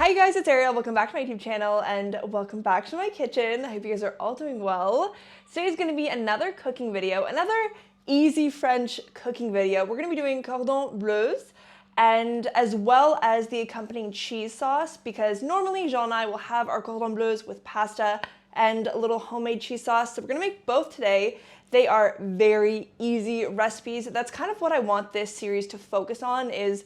Hi guys, it's Arielle. Welcome back to my YouTube channel and welcome back to my kitchen. I hope you guys are all doing well. Today's going to be another cooking video, another easy French cooking video. We're going to be doing cordon bleus and as well as the accompanying cheese sauce, because normally Jean and I will have our cordon bleus with pasta and a little homemade cheese sauce. So we're going to make both today. They are very easy recipes. That's kind of what I want this series to focus on, is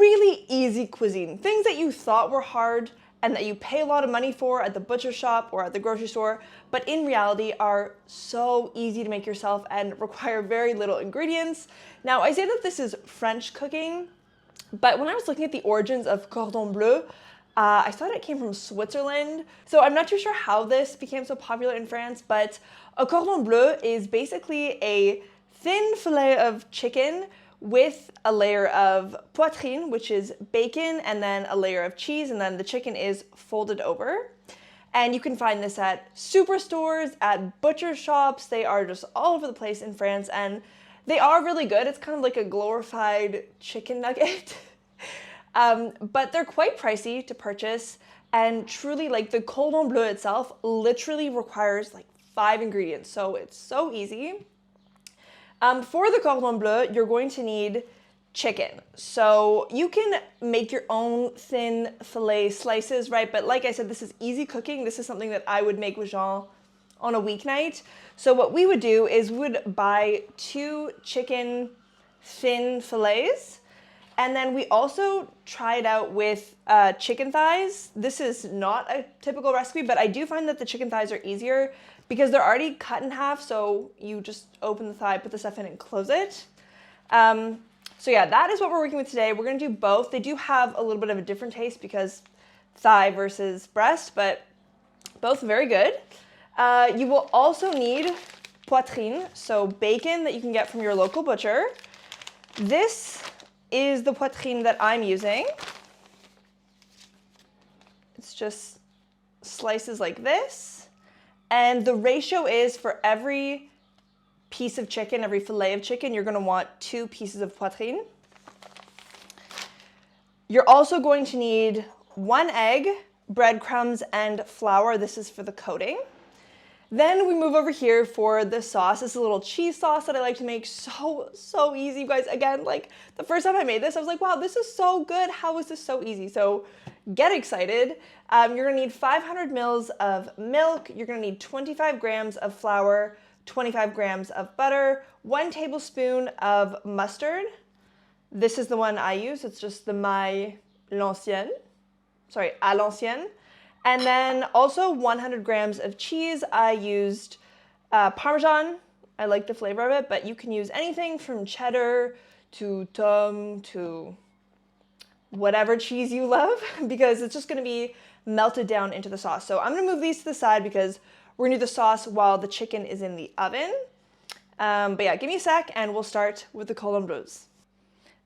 really easy cuisine. Things that you thought were hard and that you pay a lot of money for at the butcher shop or at the grocery store, but in reality are so easy to make yourself and require very little ingredients. Now, I say that this is French cooking, but when I was looking at the origins of cordon bleu, I thought it came from Switzerland. So I'm not too sure how this became so popular in France, but a cordon bleu is basically a thin fillet of chicken with a layer of poitrine, which is bacon, and then a layer of cheese, and then the chicken is folded over. And you can find this at superstores, at butcher shops. They are just all over the place in France, and they are really good. It's kind of like a glorified chicken nugget. But they're quite pricey to purchase, and truly, like, the cordon bleu itself literally requires like 5 ingredients, so it's so easy. For the cordon bleu, you're going to need chicken. So you can make your own thin fillet slices, right? But like I said, this is easy cooking. This is something that I would make with Jean on a weeknight. So what we would do is we would buy 2 chicken thin fillets. And then we also try it out with chicken thighs. This is not a typical recipe, but I do find that the chicken thighs are easier because they're already cut in half, so you just open the thigh, put the stuff in, and close it. So yeah, that is what we're working with today. We're gonna do both. They do have a little bit of a different taste because thigh versus breast, but both very good. You will also need poitrine, so bacon that you can get from your local butcher. This is the poitrine that I'm using. It's just slices like this. And the ratio is for every piece of chicken, every fillet of chicken, you're gonna want 2 pieces of poitrine. You're also going to need 1 egg, breadcrumbs, and flour. This is for the coating. Then we move over here for the sauce. This is a little cheese sauce that I like to make. So easy, you guys. Again, like the first time I made this, I was like, wow, this is so good. How is this so easy? So get excited. You're gonna need 500 mils of milk. You're gonna need 25 grams of flour, 25 grams of butter, 1 tablespoon of mustard. This is the one I use. It's just the à l'ancienne. And then also 100 grams of cheese. I used Parmesan. I like the flavor of it, but you can use anything from cheddar to Tom to whatever cheese you love, because it's just gonna be melted down into the sauce. So I'm gonna move these to the side because we're gonna do the sauce while the chicken is in the oven. But yeah, give me a sec and we'll start with the cordon bleus.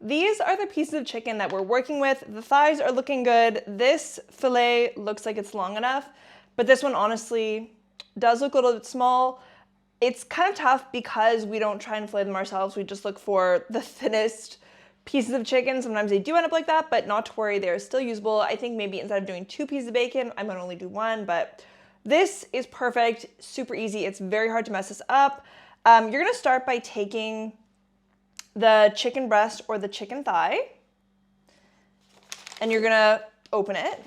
These are the pieces of chicken that we're working with. The thighs are looking good. This fillet looks like it's long enough, but this one honestly does look a little bit small. It's kind of tough because we don't try and fillet them ourselves. We just look for the thinnest pieces of chicken. Sometimes they do end up like that, but not to worry, they're still usable. I think maybe instead of doing 2 pieces of bacon, I might only do 1, but this is perfect, super easy. It's very hard to mess this up. You're gonna start by taking the chicken breast or the chicken thigh, and you're gonna open it.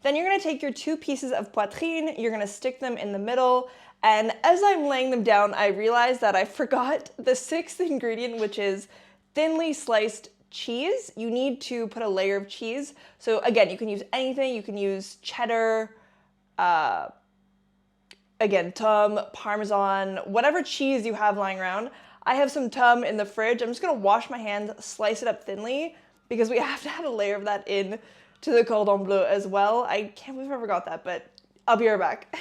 Then you're gonna take your 2 pieces of poitrine, you're gonna stick them in the middle, and as I'm laying them down, I realized that I forgot the 6th ingredient, which is thinly sliced cheese. You need to put a layer of cheese. So again, you can use anything. You can use cheddar, again, Tom, Parmesan, whatever cheese you have lying around. I have some Tom in the fridge. I'm just gonna wash my hands, slice it up thinly, because we have to add a layer of that in to the cordon bleu as well. I can't believe I forgot that, but I'll be right back.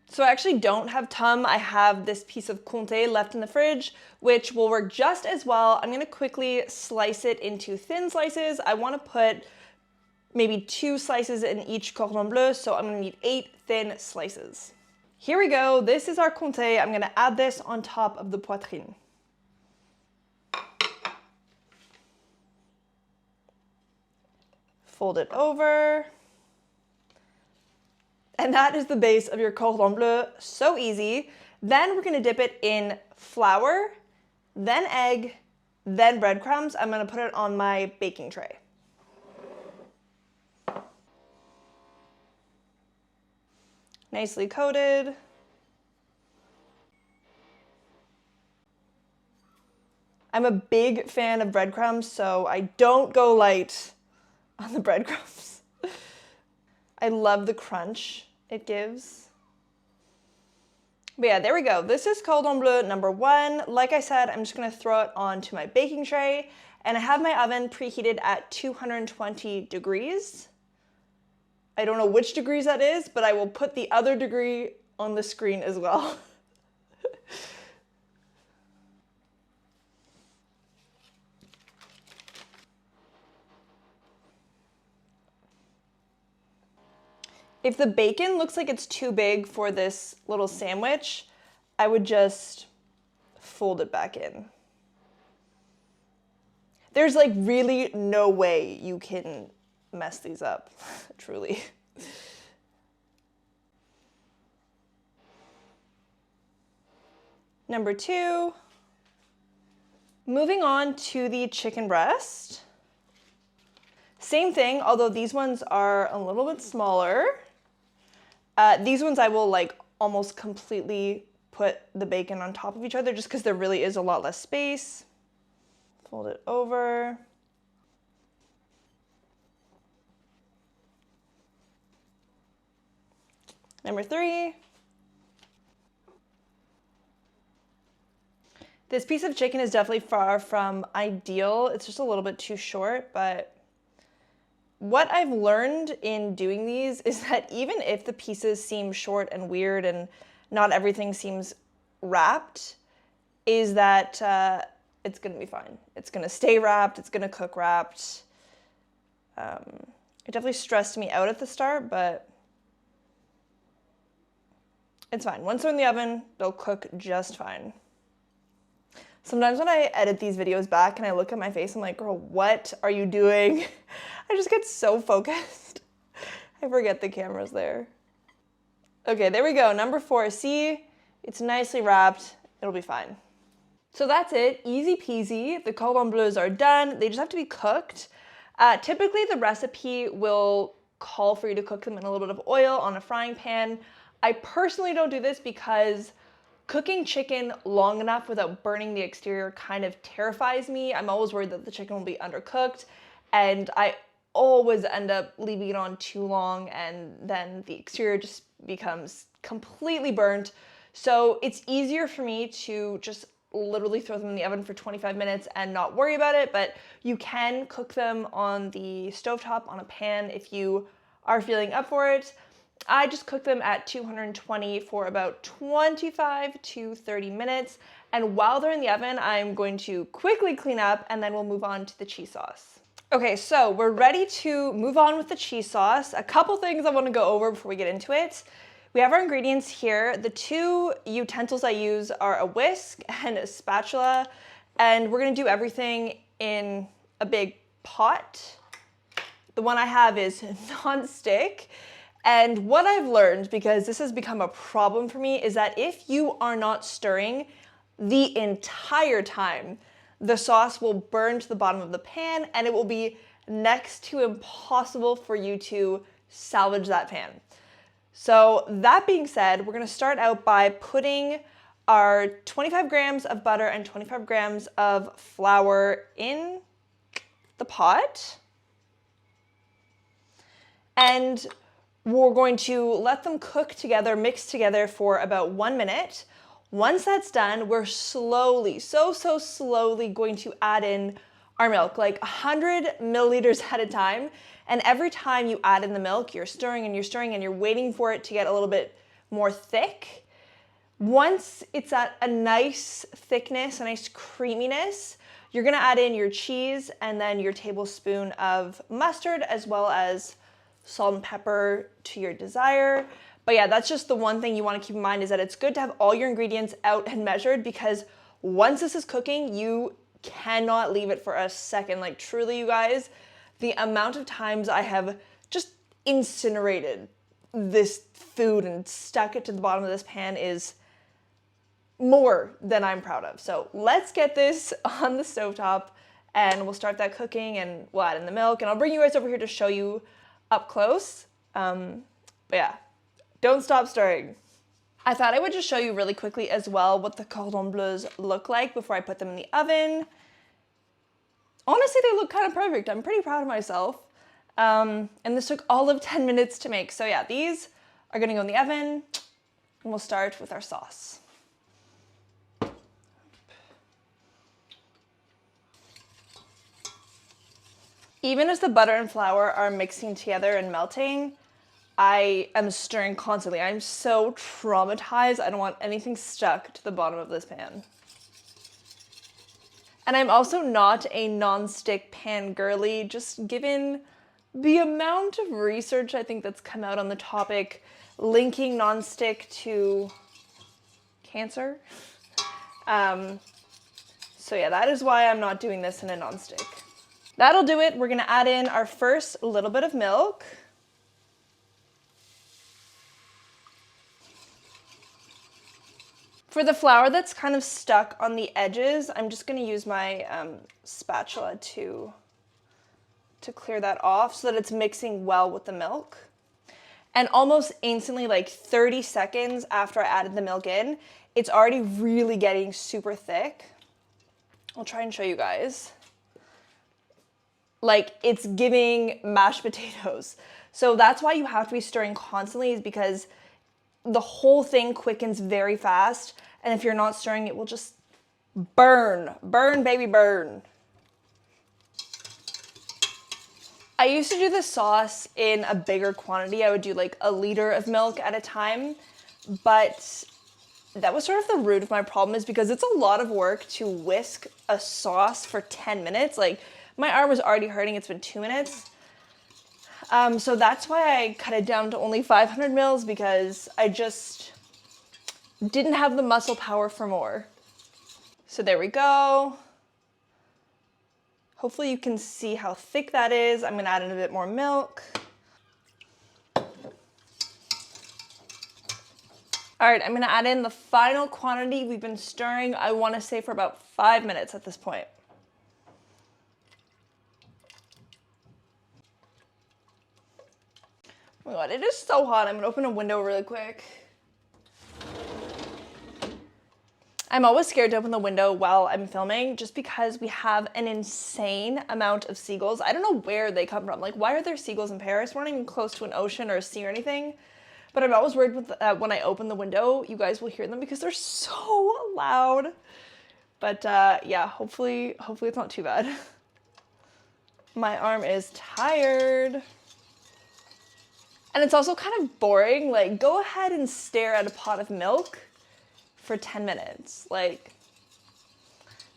So I actually don't have Tom. I have this piece of comté left in the fridge, which will work just as well. I'm gonna quickly slice it into thin slices. I wanna put maybe 2 slices in each cordon bleu, so I'm gonna need 8 thin slices. Here we go. This is our comté. I'm gonna add this on top of the poitrine. Fold it over. And that is the base of your cordon bleu. So easy. Then we're gonna dip it in flour, then egg, then breadcrumbs. I'm gonna put it on my baking tray. Nicely coated. I'm a big fan of breadcrumbs, so I don't go light on the breadcrumbs. I love the crunch it gives. But yeah, there we go. This is cordon bleu number 1. Like I said, I'm just gonna throw it onto my baking tray, and I have my oven preheated at 220 degrees. I don't know which degrees that is, but I will put the other degree on the screen as well. If the bacon looks like it's too big for this little sandwich, I would just fold it back in. There's like really no way you can mess these up, truly. Number 2, moving on to the chicken breast. Same thing, although these ones are a little bit smaller. These ones I will like almost completely put the bacon on top of each other just because there really is a lot less space. Fold it over. Number 3. This piece of chicken is definitely far from ideal. It's just a little bit too short, but what I've learned in doing these is that even if the pieces seem short and weird and not everything seems wrapped, is that it's gonna be fine. It's gonna stay wrapped, it's gonna cook wrapped. It definitely stressed me out at the start, but it's fine. Once they're in the oven, they'll cook just fine. Sometimes when I edit these videos back and I look at my face, I'm like, girl, what are you doing? I just get so focused. I forget the camera's there. Okay, there we go. Number 4, see? It's nicely wrapped. It'll be fine. So that's it, easy peasy. The cordon bleus are done. They just have to be cooked. Typically the recipe will call for you to cook them in a little bit of oil on a frying pan. I personally don't do this because cooking chicken long enough without burning the exterior kind of terrifies me. I'm always worried that the chicken will be undercooked, and I always end up leaving it on too long and then the exterior just becomes completely burnt. So it's easier for me to just literally throw them in the oven for 25 minutes and not worry about it, but you can cook them on the stovetop on a pan if you are feeling up for it. I just cook them at 220 for about 25 to 30 minutes. And while they're in the oven, I'm going to quickly clean up and then we'll move on to the cheese sauce. Okay, so we're ready to move on with the cheese sauce. A couple things I want to go over before we get into it. We have our ingredients here. The 2 utensils I use are a whisk and a spatula, and we're gonna do everything in a big pot. The one I have is non-stick. And what I've learned, because this has become a problem for me, is that if you are not stirring the entire time, the sauce will burn to the bottom of the pan and it will be next to impossible for you to salvage that pan. So that being said, we're gonna start out by putting our 25 grams of butter and 25 grams of flour in the pot. And we're going to let them cook together, mix together for about 1 minute. Once that's done, we're slowly, so slowly going to add in our milk, like 100 milliliters at a time. And every time you add in the milk, you're stirring and you're stirring and you're waiting for it to get a little bit more thick. Once it's at a nice thickness, a nice creaminess, you're gonna add in your cheese and then your tablespoon of mustard, as well as salt and pepper to your desire. But yeah, that's just the one thing you want to keep in mind, is that it's good to have all your ingredients out and measured, because once this is cooking, you cannot leave it for a second. Like truly, you guys, the amount of times I have just incinerated this food and stuck it to the bottom of this pan is more than I'm proud of. So let's get this on the stovetop and we'll start that cooking and we'll add in the milk and I'll bring you guys over here to show you up close. But yeah, don't stop stirring. I thought I would just show you really quickly as well what the cordon bleus look like before I put them in the oven. Honestly, they look kind of perfect. I'm pretty proud of myself. And this took all of 10 minutes to make. So yeah, these are gonna go in the oven and we'll start with our sauce. Even as the butter and flour are mixing together and melting, I am stirring constantly. I'm so traumatized. I don't want anything stuck to the bottom of this pan. And I'm also not a non-stick pan girly, just given the amount of research I think that's come out on the topic linking non-stick to cancer. So yeah, that is why I'm not doing this in a non-stick. That'll do it. We're gonna add in our first little bit of milk. For the flour that's kind of stuck on the edges, I'm just gonna use my spatula to clear that off so that it's mixing well with the milk. And almost instantly, like 30 seconds after I added the milk in, it's already really getting super thick. I'll try and show you guys. Like, it's giving mashed potatoes. So that's why you have to be stirring constantly, is because the whole thing quickens very fast. And if you're not stirring, it will just burn. Burn, baby, burn. I used to do the sauce in a bigger quantity. I would do like a liter of milk at a time. But that was sort of the root of my problem, is because it's a lot of work to whisk a sauce for 10 minutes. Like, my arm was already hurting. It's been 2 minutes. So that's why I cut it down to only 500 mils, because I just didn't have the muscle power for more. So there we go. Hopefully you can see how thick that is. I'm gonna add in a bit more milk. All right, I'm gonna add in the final quantity. We've been stirring, I wanna say, for about 5 minutes at this point. Oh my God, it is so hot. I'm gonna open a window really quick. I'm always scared to open the window while I'm filming, just because we have an insane amount of seagulls. I don't know where they come from. Like, why are there seagulls in Paris? We're not even close to an ocean or a sea or anything. But I'm always worried with when I open the window, you guys will hear them because they're so loud. But yeah, hopefully it's not too bad. My arm is tired. And it's also kind of boring. Like, go ahead and stare at a pot of milk for 10 minutes. Like,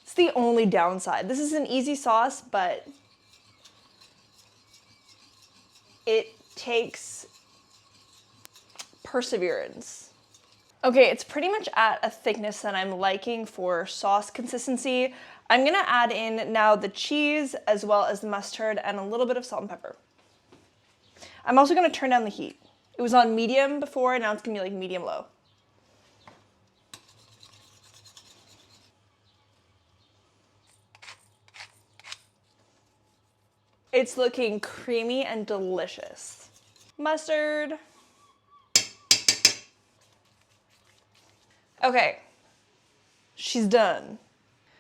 it's the only downside. This is an easy sauce, but it takes perseverance. Okay, it's pretty much at a thickness that I'm liking for sauce consistency. I'm gonna add in now the cheese as well as the mustard and a little bit of salt and pepper. I'm also gonna turn down the heat. It was on medium before, and now it's gonna be like medium low. It's looking creamy and delicious. Mustard. Okay, she's done.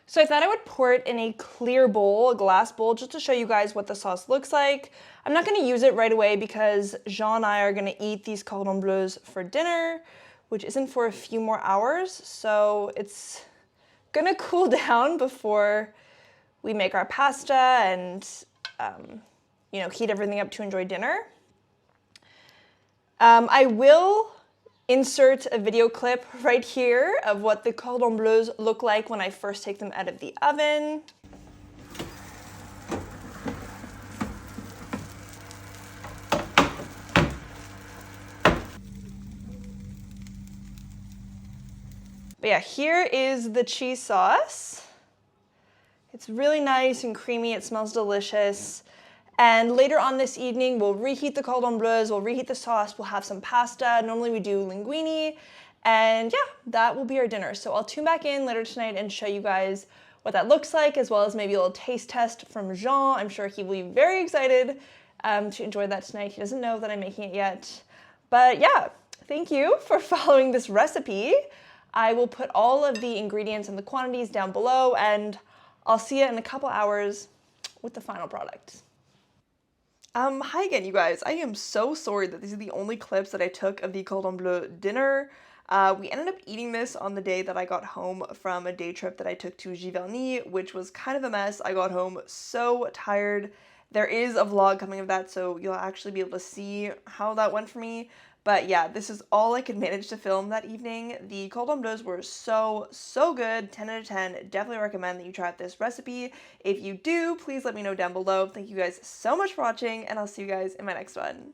So I thought I would pour it in a clear bowl, a glass bowl, just to show you guys what the sauce looks like. I'm not gonna use it right away because Jean and I are gonna eat these cordon bleus for dinner, which isn't for a few more hours. So it's gonna cool down before we make our pasta and you know, heat everything up to enjoy dinner. I will insert a video clip right here of what the cordon bleus look like when I first take them out of the oven. But yeah, here is the cheese sauce. It's really nice and creamy, it smells delicious. And later on this evening, we'll reheat the cordon bleus, we'll reheat the sauce, we'll have some pasta. Normally we do linguine. And yeah, that will be our dinner. So I'll tune back in later tonight and show you guys what that looks like, as well as maybe a little taste test from Jean. I'm sure he will be very excited to enjoy that tonight. He doesn't know that I'm making it yet. But yeah, thank you for following this recipe. I will put all of the ingredients and the quantities down below, and I'll see you in a couple hours with the final product. Hi again, you guys. I am so sorry that these are the only clips that I took of the Cordon Bleu dinner. We ended up eating this on the day that I got home from a day trip that I took to Giverny, which was kind of a mess. I got home so tired. There is a vlog coming of that, so you'll actually be able to see how that went for me. But yeah, this is all I could manage to film that evening. The Cordon Bleus were so good, 10 out of 10. Definitely recommend that you try out this recipe. If you do, please let me know down below. Thank you guys so much for watching, and I'll see you guys in my next one.